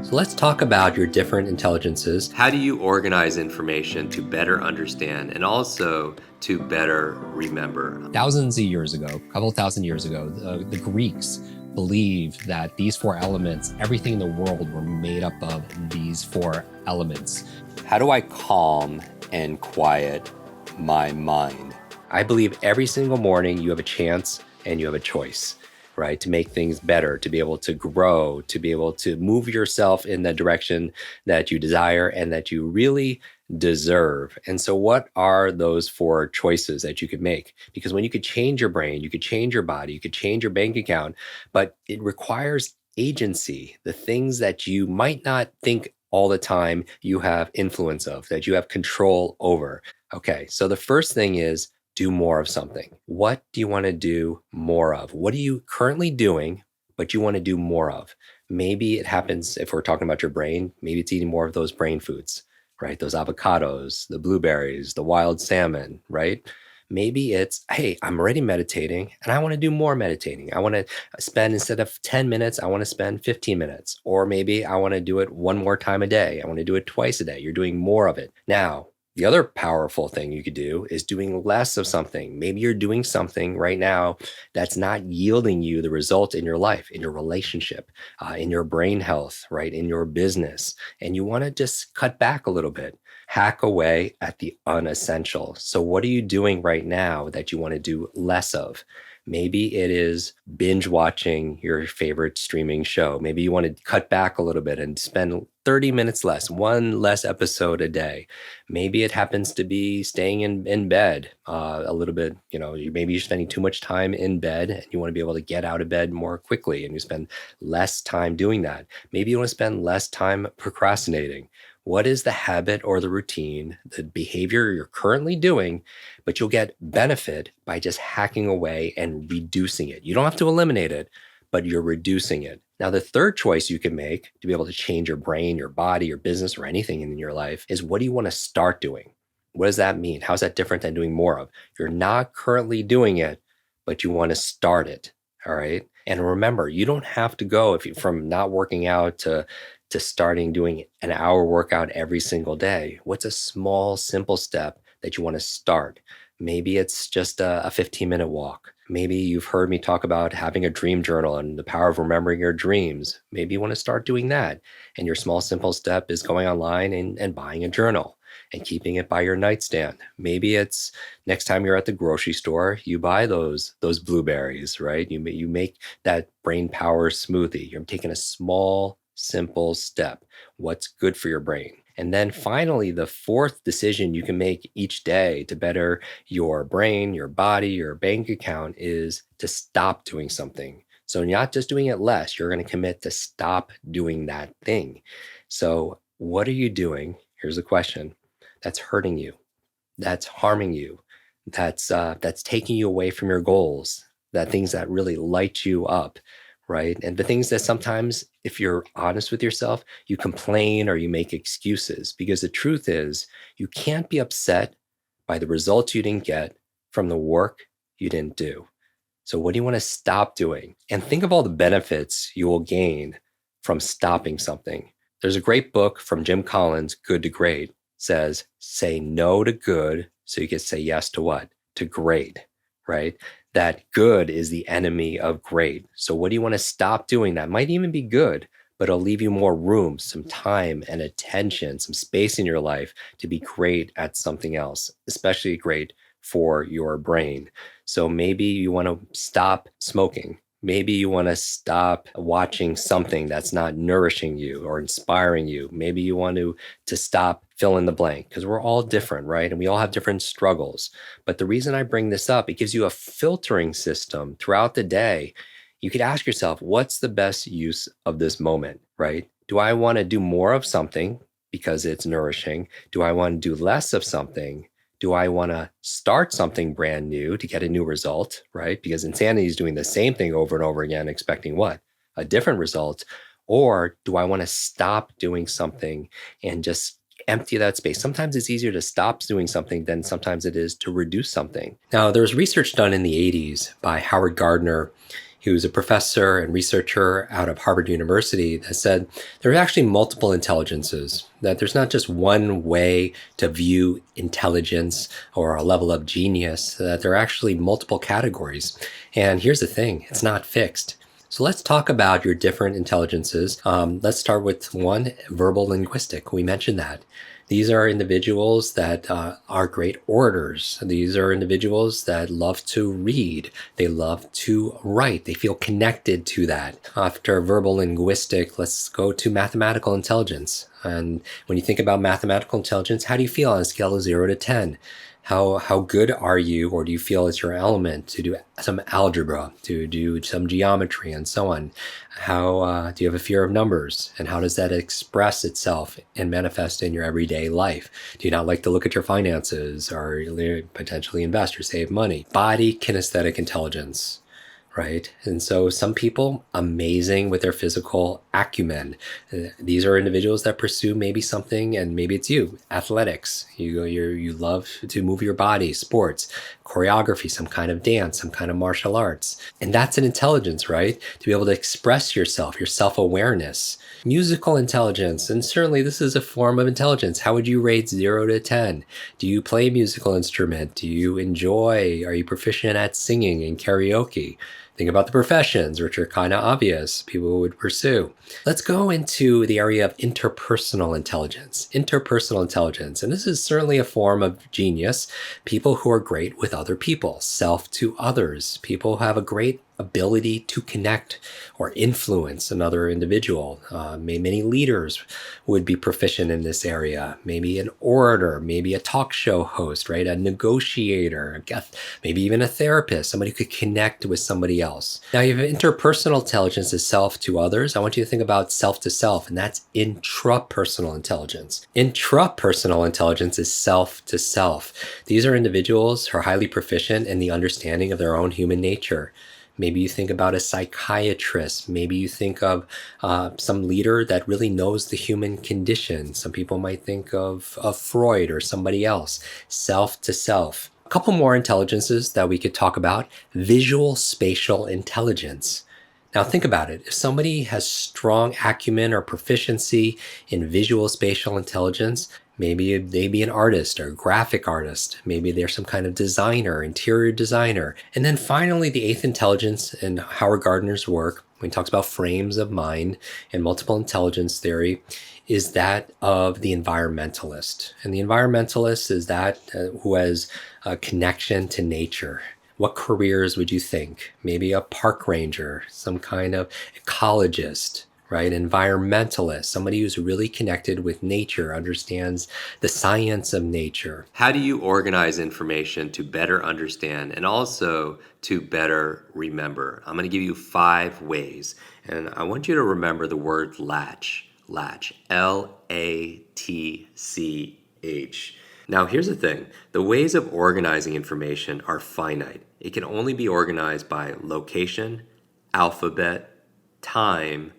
So let's talk about your different intelligences. How do you organize information to better understand and also to better remember? Thousands of years ago, a couple thousand years ago, the Greeks believed that these four elements, everything in the world were made up of these four elements. How do I calm and quiet my mind? I believe every single morning you have a chance and you have a choice, right? To make things better, to be able to grow, to be able to move yourself in the direction that you desire and that you really deserve. And so, what are those four choices that you could make? Because when you could change your brain, you could change your body, you could change your bank account, but it requires agency, the things that you might not think all the time you have influence of, that you have control over. Okay, so the first thing is do more of something. What do you want to do more of? What are you currently doing, but you want to do more of? Maybe it happens if we're talking about your brain, maybe it's eating more of those brain foods, right? Those avocados, the blueberries, the wild salmon, right? Maybe it's, hey, I'm already meditating and I want to do more meditating. I want to spend, instead of 10 minutes, I want to spend 15 minutes. Or maybe I want to do it one more time a day. I want to do it twice a day. You're doing more of it. Now, the other powerful thing you could do is doing less of something. Maybe you're doing something right now that's not yielding you the result in your life, in your relationship, in your brain health, right? In your business. And you want to just cut back a little bit, hack away at the unessential. So, what are you doing right now that you want to do less of? Maybe it is binge watching your favorite streaming show. Maybe you want to cut back a little bit and spend 30 minutes less, one less episode a day. Maybe it happens to be staying in bed a little bit. Maybe you're spending too much time in bed and you want to be able to get out of bed more quickly and you spend less time doing that. Maybe you want to spend less time procrastinating. What is the habit or the routine, the behavior you're currently doing, but you'll get benefit by just hacking away and reducing it? You don't have to eliminate it, but you're reducing it. Now, the third choice you can make to be able to change your brain, your body, your business, or anything in your life is, what do you want to start doing? What does that mean? How's that different than doing more of? You're not currently doing it, but you want to start it. All right. And remember, you don't have to go from not working out to starting doing an hour workout every single day. What's a small, simple step that you want to start? Maybe it's just a 15-minute walk. Maybe you've heard me talk about having a dream journal and the power of remembering your dreams. Maybe you want to start doing that. And your small, simple step is going online and buying a journal and keeping it by your nightstand. Maybe it's next time you're at the grocery store, you buy those blueberries, right? You make that brain power smoothie. You're taking a small, simple step. What's good for your brain? And then finally, the fourth decision you can make each day to better your brain, your body, your bank account is to stop doing something. So you're not just doing it less, you're going to commit to stop doing that thing. So what are you doing? Here's the question: that's hurting you, that's harming you, that's taking you away from your goals, that things that really light you up, right? And the things that sometimes, if you're honest with yourself, you complain or you make excuses, because the truth is you can't be upset by the results you didn't get from the work you didn't do. So what do you want to stop doing? And think of all the benefits you will gain from stopping something. There's a great book from Jim Collins, Good to Great, says, say no to good so you can say yes to what? To great, right? That good is the enemy of great. So what do you want to stop doing that might even be good, but it'll leave you more room, some time and attention, some space in your life to be great at something else, especially great for your brain. So maybe you want to stop smoking. Maybe you want to stop watching something that's not nourishing you or inspiring you. Maybe you want to stop fill in the blank, because we're all different, right? And we all have different struggles. But the reason I bring this up, it gives you a filtering system throughout the day. You could ask yourself, what's the best use of this moment, right? Do I want to do more of something because it's nourishing? Do I want to do less of something? Do I want to start something brand new to get a new result, right? Because insanity is doing the same thing over and over again, expecting what? A different result. Or do I want to stop doing something and just empty that space? Sometimes it's easier to stop doing something than sometimes it is to reduce something. Now, there was research done in the 80s by Howard Gardner He was a professor and researcher out of Harvard University that said there are actually multiple intelligences, that there's not just one way to view intelligence or a level of genius, that there are actually multiple categories. And here's the thing, it's not fixed. So let's talk about your different intelligences. Let's start with one, verbal linguistic. We mentioned that. These are individuals that are great orators. These are individuals that love to read. They love to write. They feel connected to that. After verbal linguistic, let's go to mathematical intelligence. And when you think about mathematical intelligence, how do you feel on a scale of 0 to 10? How good are you, or do you feel it's your element to do some algebra, to do some geometry, and so on? How do you have a fear of numbers, and how does that express itself and manifest in your everyday life? Do you not like to look at your finances, or potentially invest or save money? Body kinesthetic intelligence. Right. And so some people amazing with their physical acumen. These are individuals that pursue maybe something, and maybe it's you, athletics. You love to move your body, sports, choreography, some kind of dance, some kind of martial arts. And that's an intelligence, right? To be able to express yourself, your self-awareness. Musical intelligence, and certainly this is a form of intelligence. How would you rate 0 to 10? Do you play a musical instrument? Do you enjoy? Are you proficient at singing and karaoke? Think about the professions, which are kind of obvious, people would pursue. Let's go into the area of interpersonal intelligence. Interpersonal intelligence, and this is certainly a form of genius. People who are great with other people, self to others. People who have a great ability to connect or influence another individual. Many leaders would be proficient in this area. Maybe an orator, maybe a talk show host, right? A negotiator, maybe even a therapist, somebody who could connect with somebody else. Now you have interpersonal intelligence as self to others. I want you to think about self to self, and that's intrapersonal intelligence. Intrapersonal intelligence is self to self. These are individuals who are highly proficient in the understanding of their own human nature. Maybe you think about a psychiatrist. Maybe you think of some leader that really knows the human condition. Some people might think of Freud or somebody else. Self to self. A couple more intelligences that we could talk about. Visual spatial intelligence. Now think about it. If somebody has strong acumen or proficiency in visual spatial intelligence, maybe they be an artist or a graphic artist. Maybe they're some kind of designer, interior designer. And then finally, the eighth intelligence in Howard Gardner's work, when he talks about frames of mind and multiple intelligence theory, is that of the environmentalist. And the environmentalist is that who has a connection to nature. What careers would you think? Maybe a park ranger, some kind of ecologist, right? Environmentalist, somebody who's really connected with nature, understands the science of nature. How do you organize information to better understand and also to better remember? I'm going to give you 5 ways, and I want you to remember the word latch. Latch, L-A-T-C-H. Now, here's the thing. The ways of organizing information are finite. It can only be organized by location, alphabet, time,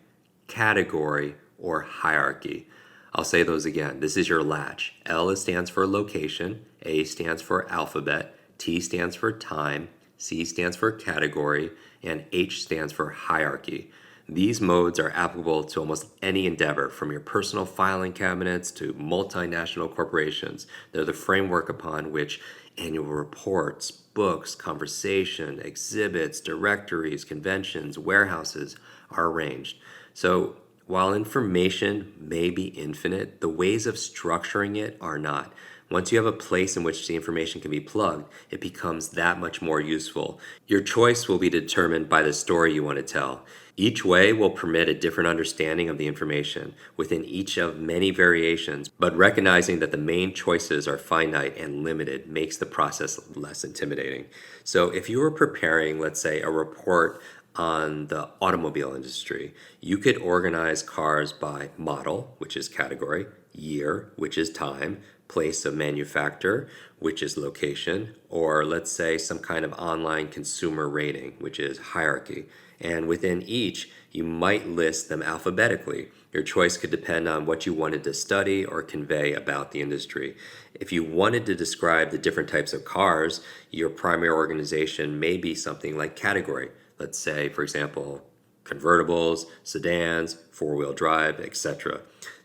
category, or hierarchy. I'll say those again. This is your latch. L stands for location, A stands for alphabet, T stands for time, C stands for category, and H stands for hierarchy. These modes are applicable to almost any endeavor, from your personal filing cabinets to multinational corporations. They're the framework upon which annual reports, books, conversation, exhibits, directories, conventions, warehouses are arranged. So while information may be infinite, the ways of structuring it are not. Once you have a place in which the information can be plugged, it becomes that much more useful. Your choice will be determined by the story you want to tell. Each way will permit a different understanding of the information within each of many variations, but recognizing that the main choices are finite and limited makes the process less intimidating. So if you were preparing, let's say, a report on the automobile industry, you could organize cars by model, which is category, year, which is time, place of manufacture, which is location, or let's say some kind of online consumer rating, which is hierarchy. And within each, you might list them alphabetically. Your choice could depend on what you wanted to study or convey about the industry. If you wanted to describe the different types of cars, your primary organization may be something like category. Let's say, for example, convertibles, sedans, four-wheel drive, etc.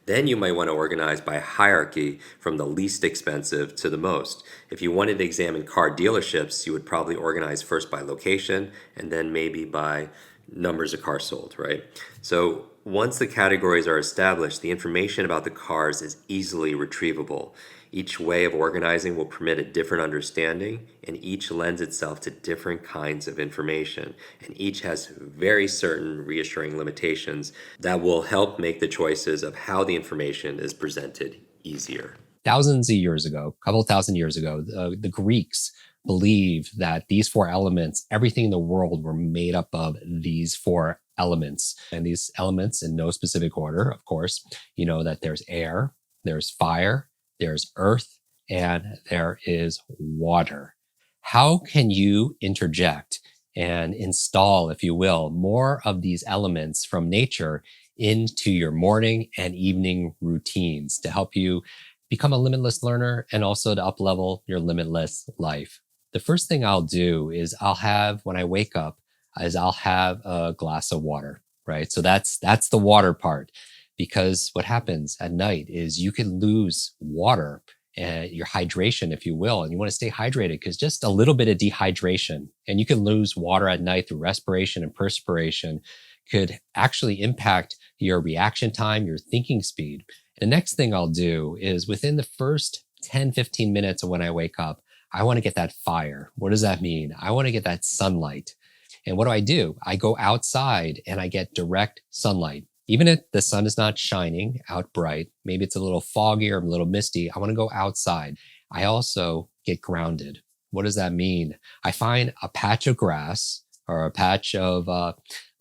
Then you might want to organize by hierarchy from the least expensive to the most. If you wanted to examine car dealerships, you would probably organize first by location and then maybe by numbers of cars sold, right? So once the categories are established, the information about the cars is easily retrievable. Each way of organizing will permit a different understanding, and each lends itself to different kinds of information, and each has very certain reassuring limitations that will help make the choices of how the information is presented easier. Thousands of years ago, a couple thousand years ago, the Greeks believed that these four elements, everything in the world, were made up of these four elements. And these elements, in no specific order, of course, you know that there's air, there's fire, there's earth, and there is water. How can you interject and install, if you will, more of these elements from nature into your morning and evening routines to help you become a limitless learner and also to up level your limitless life? The first thing I'll do is when I wake up, I'll have a glass of water, right? So that's the water part, because what happens at night is you can lose water and your hydration, if you will, and you want to stay hydrated because just a little bit of dehydration, and you can lose water at night through respiration and perspiration, could actually impact your reaction time, your thinking speed. The next thing I'll do is within the first 10, 15 minutes of when I wake up, I want to get that fire. What does that mean? I want to get that sunlight. And what do? I go outside and I get direct sunlight. Even if the sun is not shining out bright, maybe it's a little foggy or a little misty, I want to go outside. I also get grounded. What does that mean? I find a patch of grass or a patch of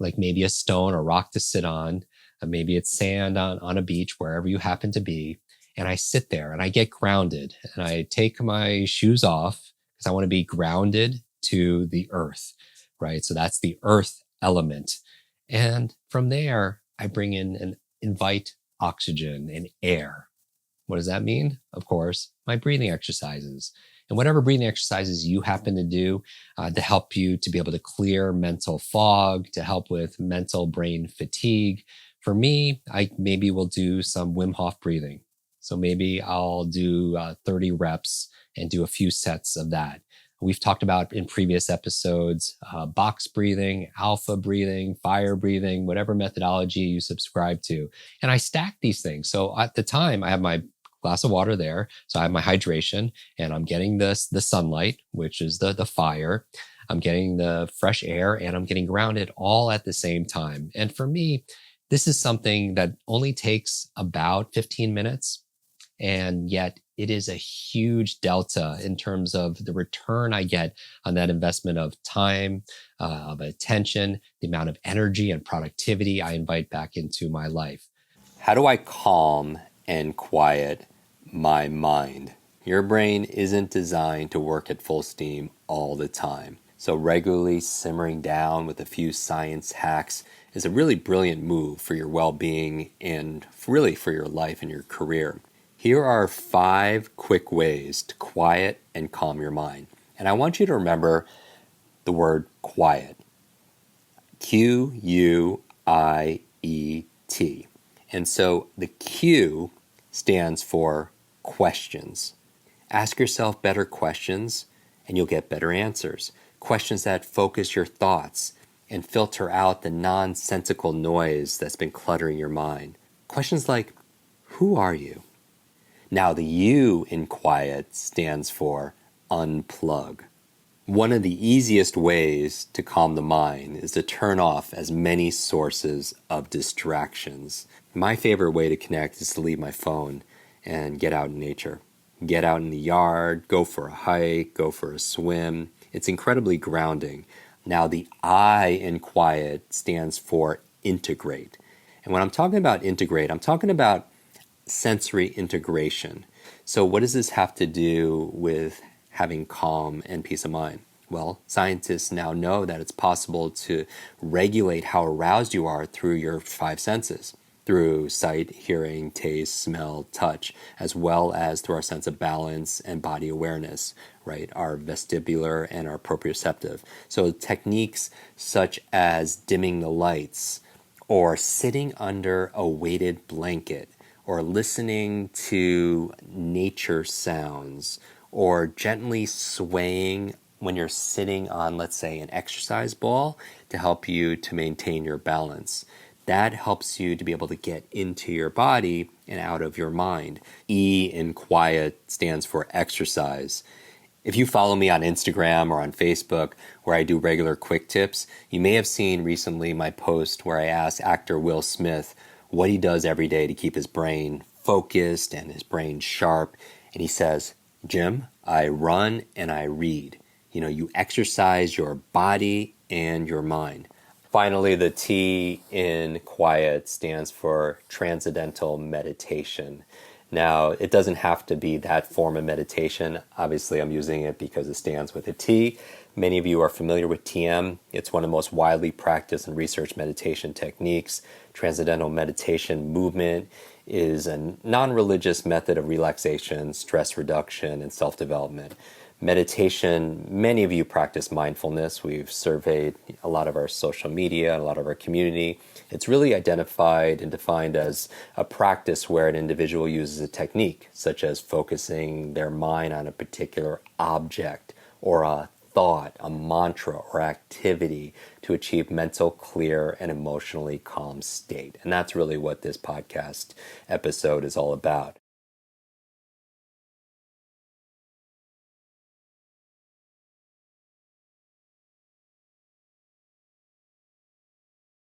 like maybe a stone or rock to sit on. Maybe it's sand on a beach, wherever you happen to be. And I sit there and I get grounded and I take my shoes off because I want to be grounded to the earth, right? So that's the earth element. And from there, I bring in and invite oxygen and air. What does that mean? Of course, my breathing exercises. And whatever breathing exercises you happen to do to help you to be able to clear mental fog, to help with mental brain fatigue. For me, I maybe will do some Wim Hof breathing. So maybe I'll do 30 reps and do a few sets of that. We've talked about in previous episodes, box breathing, alpha breathing, fire breathing, whatever methodology you subscribe to. And I stack these things. So at the time, I have my glass of water there. So I have my hydration and I'm getting the sunlight, which is the fire. I'm getting the fresh air and I'm getting grounded all at the same time. And for me, this is something that only takes about 15 minutes. And yet it is a huge delta in terms of the return I get on that investment of time, of attention, the amount of energy and productivity I invite back into my life. How do I calm and quiet my mind? Your brain isn't designed to work at full steam all the time. So regularly simmering down with a few science hacks is a really brilliant move for your well-being and really for your life and your career. Here are 5 quick ways to quiet and calm your mind. And I want you to remember the word quiet. Q-U-I-E-T. And so the Q stands for questions. Ask yourself better questions and you'll get better answers. Questions that focus your thoughts and filter out the nonsensical noise that's been cluttering your mind. Questions like, who are you? Now, the U in quiet stands for unplug. One of the easiest ways to calm the mind is to turn off as many sources of distractions. My favorite way to connect is to leave my phone and get out in nature. Get out in the yard, go for a hike, go for a swim. It's incredibly grounding. Now, the I in quiet stands for integrate. And when I'm talking about integrate, I'm talking about sensory integration. So what does this have to do with having calm and peace of mind? Well, scientists now know that it's possible to regulate how aroused you are through your 5 senses. through sight, hearing, taste, smell, touch, as well as through our sense of balance and body awareness, right? Our vestibular and our proprioceptive. So techniques such as dimming the lights or sitting under a weighted blanket or listening to nature sounds or gently swaying when you're sitting on, let's say, an exercise ball to help you to maintain your balance. That helps you to be able to get into your body and out of your mind. E in quiet stands for exercise. If you follow me on Instagram or on Facebook, where I do regular quick tips, you may have seen recently my post where I asked actor Will Smith what he does every day to keep his brain focused and his brain sharp. And he says, Jim, I run and I read. You exercise your body and your mind. Finally, the T in quiet stands for transcendental meditation. Now, it doesn't have to be that form of meditation. Obviously, I'm using it because it stands with a T. Many of you are familiar with TM. It's one of the most widely practiced and researched meditation techniques. Transcendental meditation movement is a non-religious method of relaxation, stress reduction, and self-development. Meditation, many of you practice mindfulness. We've surveyed a lot of our social media and a lot of our community. It's really identified and defined as a practice where an individual uses a technique, such as focusing their mind on a particular object or a thought, a mantra, or activity to achieve mental clear and emotionally calm state. And that's really what this podcast episode is all about.